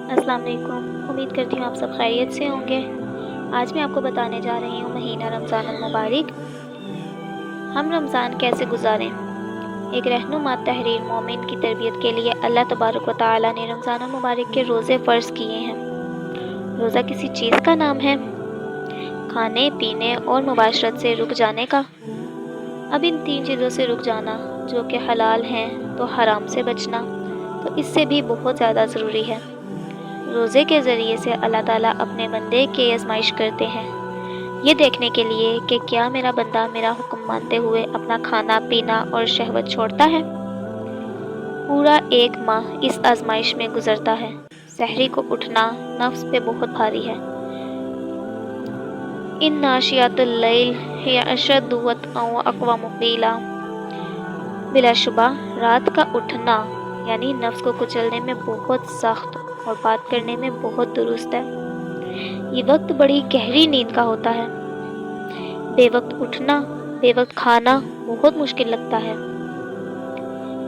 السلام علیکم، امید کرتی ہوں آپ سب خیریت سے ہوں گے۔ آج میں آپ کو بتانے جا رہی ہوں مہینہ رمضان المبارک، ہم رمضان کیسے گزاریں۔ ایک رہنما تحریر مومن کی تربیت کے لیے اللہ تبارک و تعالی نے رمضان المبارک کے روزے فرض کیے ہیں۔ روزہ کسی چیز کا نام ہے؟ کھانے پینے اور مباشرت سے رک جانے کا۔ اب ان 3 چیزوں سے رک جانا جو کہ حلال ہیں تو حرام سے بچنا تو اس سے بھی بہت زیادہ ضروری ہے۔ روزے کے ذریعے سے اللہ تعالیٰ اپنے بندے کی آزمائش کرتے ہیں، یہ دیکھنے کے لیے کہ کیا میرا بندہ میرا حکم مانتے ہوئے اپنا کھانا پینا اور شہوت چھوڑتا ہے۔ پورا 1 ماہ اس آزمائش میں گزرتا ہے۔ سحری کو اٹھنا نفس پہ بہت بھاری ہے۔ ان ناشیات اللیل ہی اشد وطئا واقوم قیلا۔ بلا شبہ رات کا اٹھنا یعنی نفس کو کچلنے میں بہت سخت اور بات کرنے میں بہت درست ہے۔ یہ وقت بڑی گہری نیند کا ہوتا ہے۔ بے وقت اٹھنا، بے وقت کھانا بہت مشکل لگتا ہے۔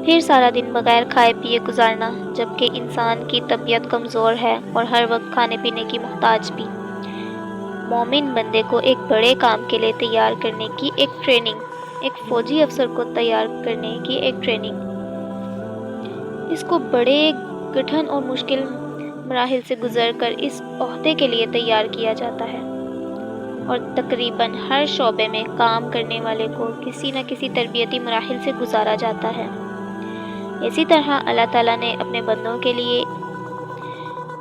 پھر سارا دن بغیر کھائے پیے گزارنا، جبکہ انسان کی طبیعت کمزور ہے اور ہر وقت کھانے پینے کی محتاج بھی۔ مومن بندے کو ایک بڑے کام کے لیے تیار کرنے کی ایک ٹریننگ، ایک فوجی افسر کو تیار کرنے کی ایک ٹریننگ، اس کو بڑے کٹھن اور مشکل مراحل سے گزر کر اس عہدے کے لیے تیار کیا جاتا ہے، اور تقریباً ہر شعبے میں کام کرنے والے کو کسی نہ کسی تربیتی مراحل سے گزارا جاتا ہے۔ اسی طرح اللہ تعالیٰ نے اپنے بندوں کے لیے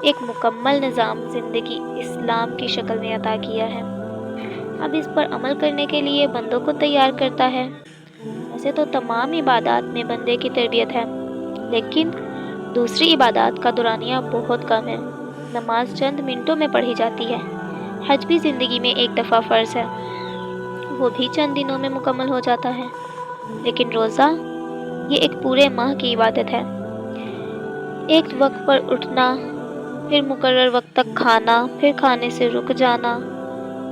ایک مکمل نظام زندگی اسلام کی شکل میں عطا کیا ہے۔ اب اس پر عمل کرنے کے لیے بندوں کو تیار کرتا ہے۔ ویسے تو تمام عبادات میں بندے کی تربیت ہے، لیکن دوسری عبادات کا دورانیہ بہت کم ہے۔ نماز چند منٹوں میں پڑھی جاتی ہے۔ حج بھی زندگی میں ایک دفعہ فرض ہے، وہ بھی چند دنوں میں مکمل ہو جاتا ہے۔ لیکن روزہ یہ ایک پورے ماہ کی عبادت ہے۔ ایک وقت پر اٹھنا، پھر مقرر وقت تک کھانا، پھر کھانے سے رک جانا،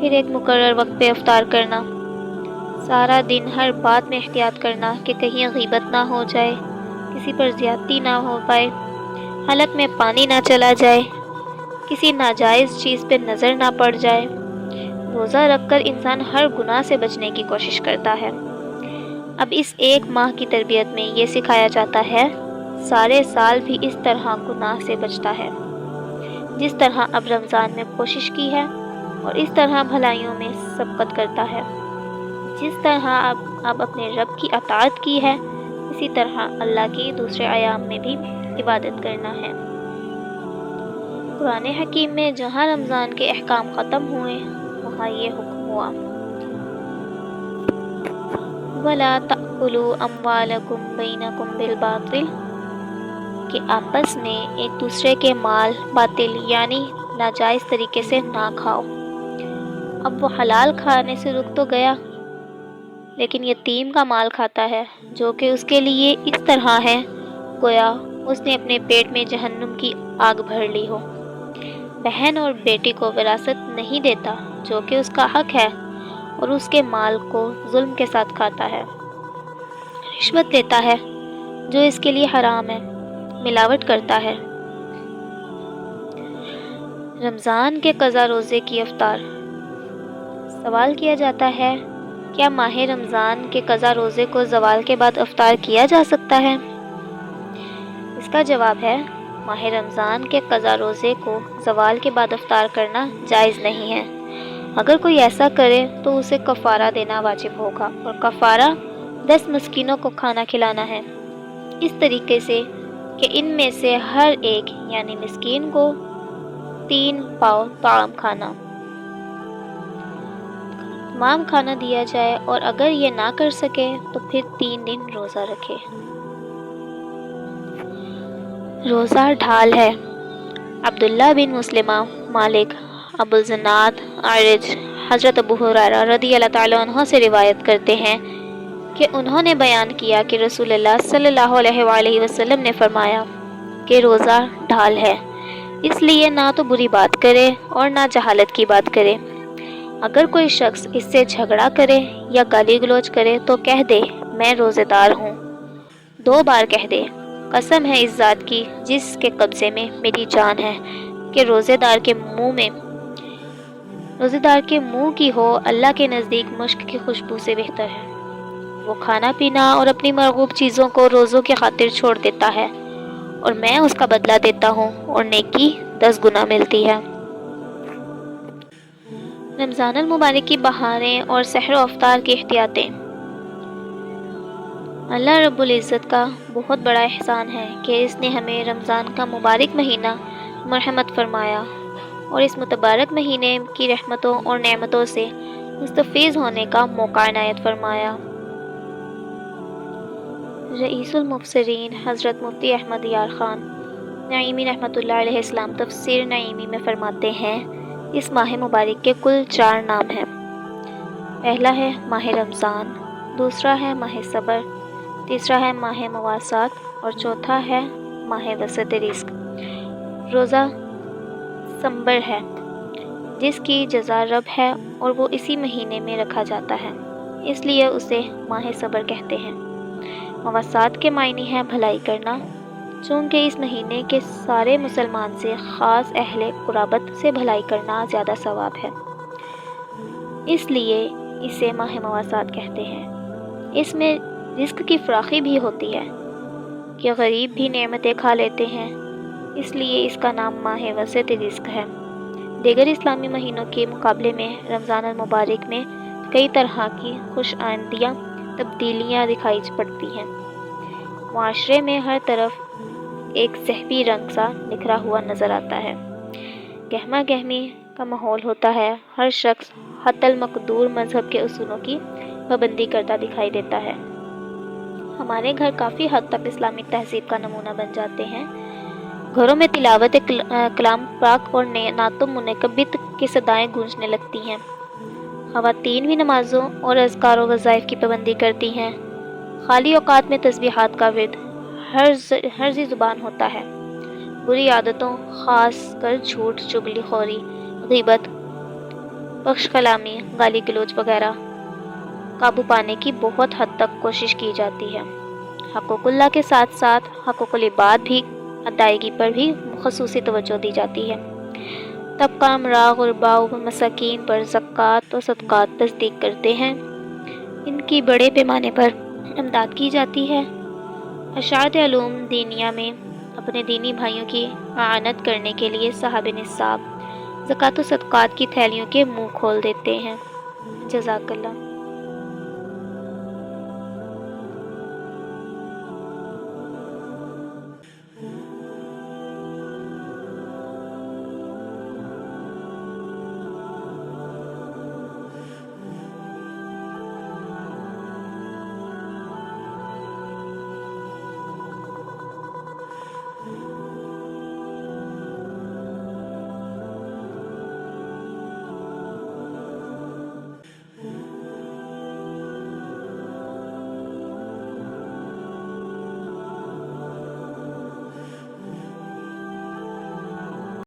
پھر ایک مقرر وقت پہ افطار کرنا، سارا دن ہر بات میں احتیاط کرنا کہ کہیں غیبت نہ ہو جائے، کسی پر زیادتی نہ ہو پائے، حلق میں پانی نہ چلا جائے، کسی ناجائز چیز پہ نظر نہ پڑ جائے۔ روزہ رکھ کر انسان ہر گناہ سے بچنے کی کوشش کرتا ہے۔ اب اس 1 ماہ کی تربیت میں یہ سکھایا جاتا ہے، سارے سال بھی اس طرح گناہ سے بچتا ہے جس طرح اب رمضان میں کوشش کی ہے، اور اس طرح بھلائیوں میں سبقت کرتا ہے۔ جس طرح اب اپنے رب کی اطاعت کی ہے، اسی طرح اللہ کی دوسرے ایام میں بھی عبادت کرنا ہے۔ قرآن حکیم میں جہاں رمضان کے احکام ختم ہوئے، وہاں یہ حکم ہوا، وَلَا تَأْكُلُوا أَمْوَالَكُمْ بَيْنَكُمْ بِالْبَاطِلِ، کہ آپس میں ایک دوسرے کے مال باطل یعنی ناجائز طریقے سے نہ کھاؤ۔ اب وہ حلال کھانے سے رک تو گیا، لیکن یتیم کا مال کھاتا ہے جو کہ اس کے لیے اس طرح ہے گویا اس نے اپنے پیٹ میں جہنم کی آگ بھر لی ہو۔ بہن اور بیٹی کو وراثت نہیں دیتا جو کہ اس کا حق ہے، اور اس کے مال کو ظلم کے ساتھ کھاتا ہے۔ رشوت لیتا ہے جو اس کے لیے حرام ہے، ملاوٹ کرتا ہے۔ رمضان کے قضا روزے کی افطار۔ سوال کیا جاتا ہے، کیا ماہ رمضان کے قضا روزے کو زوال کے بعد افطار کیا جا سکتا ہے؟ اس کا جواب ہے، ماہ رمضان کے قضا روزے کو زوال کے بعد افطار کرنا جائز نہیں ہے۔ اگر کوئی ایسا کرے تو اسے کفارہ دینا واجب ہوگا، اور کفارہ 10 مسکینوں کو کھانا کھلانا ہے، اس طریقے سے کہ ان میں سے ہر ایک یعنی مسکین کو 3 پاؤ طعام کھانا تمام کھانا دیا جائے، اور اگر یہ نہ کر سکے تو پھر 3 دن روزہ رکھے۔ روزہ ڈھال ہے۔ عبداللہ بن مسلمہ، مالک، ابو الزناد، اعرج، حضرت ابو ہریرہ رضی اللہ تعالیٰ عنہ سے روایت کرتے ہیں کہ انہوں نے بیان کیا کہ رسول اللہ صلی اللہ علیہ وآلہ وسلم نے فرمایا کہ روزہ ڈھال ہے، اس لیے نہ تو بری بات کرے اور نہ جہالت کی بات کرے۔ اگر کوئی شخص اس سے جھگڑا کرے یا گالی گلوچ کرے تو کہہ دے میں روزے دار ہوں، 2 بار کہہ دے، قسم ہے اس ذات کی جس کے قبضے میں میری جان ہے کہ روزے دار کے منہ کی ہو اللہ کے نزدیک مشک کی خوشبو سے بہتر ہے۔ وہ کھانا پینا اور اپنی مرغوب چیزوں کو روزوں کی خاطر چھوڑ دیتا ہے اور میں اس کا بدلہ دیتا ہوں اور نیکی 10 گنا ملتی ہے۔ رمضان المبارک کی بہاریں اور سحر و افطار کی احتیاطیں۔ اللہ رب العزت کا بہت بڑا احسان ہے کہ اس نے ہمیں رمضان کا مبارک مہینہ مرحمت فرمایا اور اس متبارک مہینے کی رحمتوں اور نعمتوں سے مستفیض ہونے کا موقع عنایت فرمایا۔ رئیس المفسرین حضرت مفتی احمد یار خان نعیمی رحمۃ اللہ علیہ السلام تفسیر نعیمی میں فرماتے ہیں، اس ماہ مبارک کے کل 4 نام ہیں۔ پہلا ہے ماہ رمضان، دوسرا ہے ماہ صبر، تیسرا ہے ماہ مواسات اور چوتھا ہے ماہ وسط رزق۔ روزہ سمبر ہے جس کی جزا رب ہے اور وہ اسی مہینے میں رکھا جاتا ہے، اس لیے اسے ماہ صبر کہتے ہیں۔ مواسات کے معنی ہے بھلائی کرنا، چونکہ اس مہینے کے سارے مسلمان سے خاص اہل قرابت سے بھلائی کرنا زیادہ ثواب ہے، اس لیے اسے ماہ مواسات کہتے ہیں۔ اس میں رزق کی فراخی بھی ہوتی ہے کہ غریب بھی نعمتیں کھا لیتے ہیں، اس لیے اس کا نام ماہ وسط رزق ہے۔ دیگر اسلامی مہینوں کے مقابلے میں رمضان المبارک میں کئی طرح کی خوش آئندیاں تبدیلیاں دکھائی پڑتی ہیں۔ معاشرے میں ہر طرف ایک ذہبی رنگ سا نکھرا ہوا نظر آتا ہے، گہما گہمی کا ماحول ہوتا ہے، ہر شخص حتی المقدور مذہب کے اصولوں کی پابندی کرتا دکھائی دیتا ہے۔ ہمارے گھر کافی حد تک اسلامی تہذیب کا نمونہ بن جاتے ہیں۔ گھروں میں تلاوت کلام پاک اور نعت و منقبت کی صدائیں گونجنے لگتی ہیں۔ خواتین بھی نمازوں اور اذکار و وظائف کی پابندی کرتی ہیں۔ خالی اوقات میں تسبیحات کا ورد ہر زبان ہوتا ہے۔ بری عادتوں خاص کر جھوٹ، چغلی خوری، غیبت، بخش کلامی، گالی گلوچ وغیرہ قابو پانے کی بہت حد تک کوشش کی جاتی ہے۔ حقوق اللہ کے ساتھ ساتھ حقوق العباد بھی ادائیگی پر بھی خصوصی توجہ دی جاتی ہے۔ طبقہ امراء، غرباء و مساکین پر زکوٰۃ و صدقات تصدیق کرتے ہیں، ان کی بڑے پیمانے پر امداد کی جاتی ہے۔ اشاعت علوم دینیہ میں اپنے دینی بھائیوں کی اعانت کرنے کے لیے صاحب نصاب زکوٰۃ و صدقات کی تھیلیوں کے منہ کھول دیتے ہیں۔ جزاک اللہ۔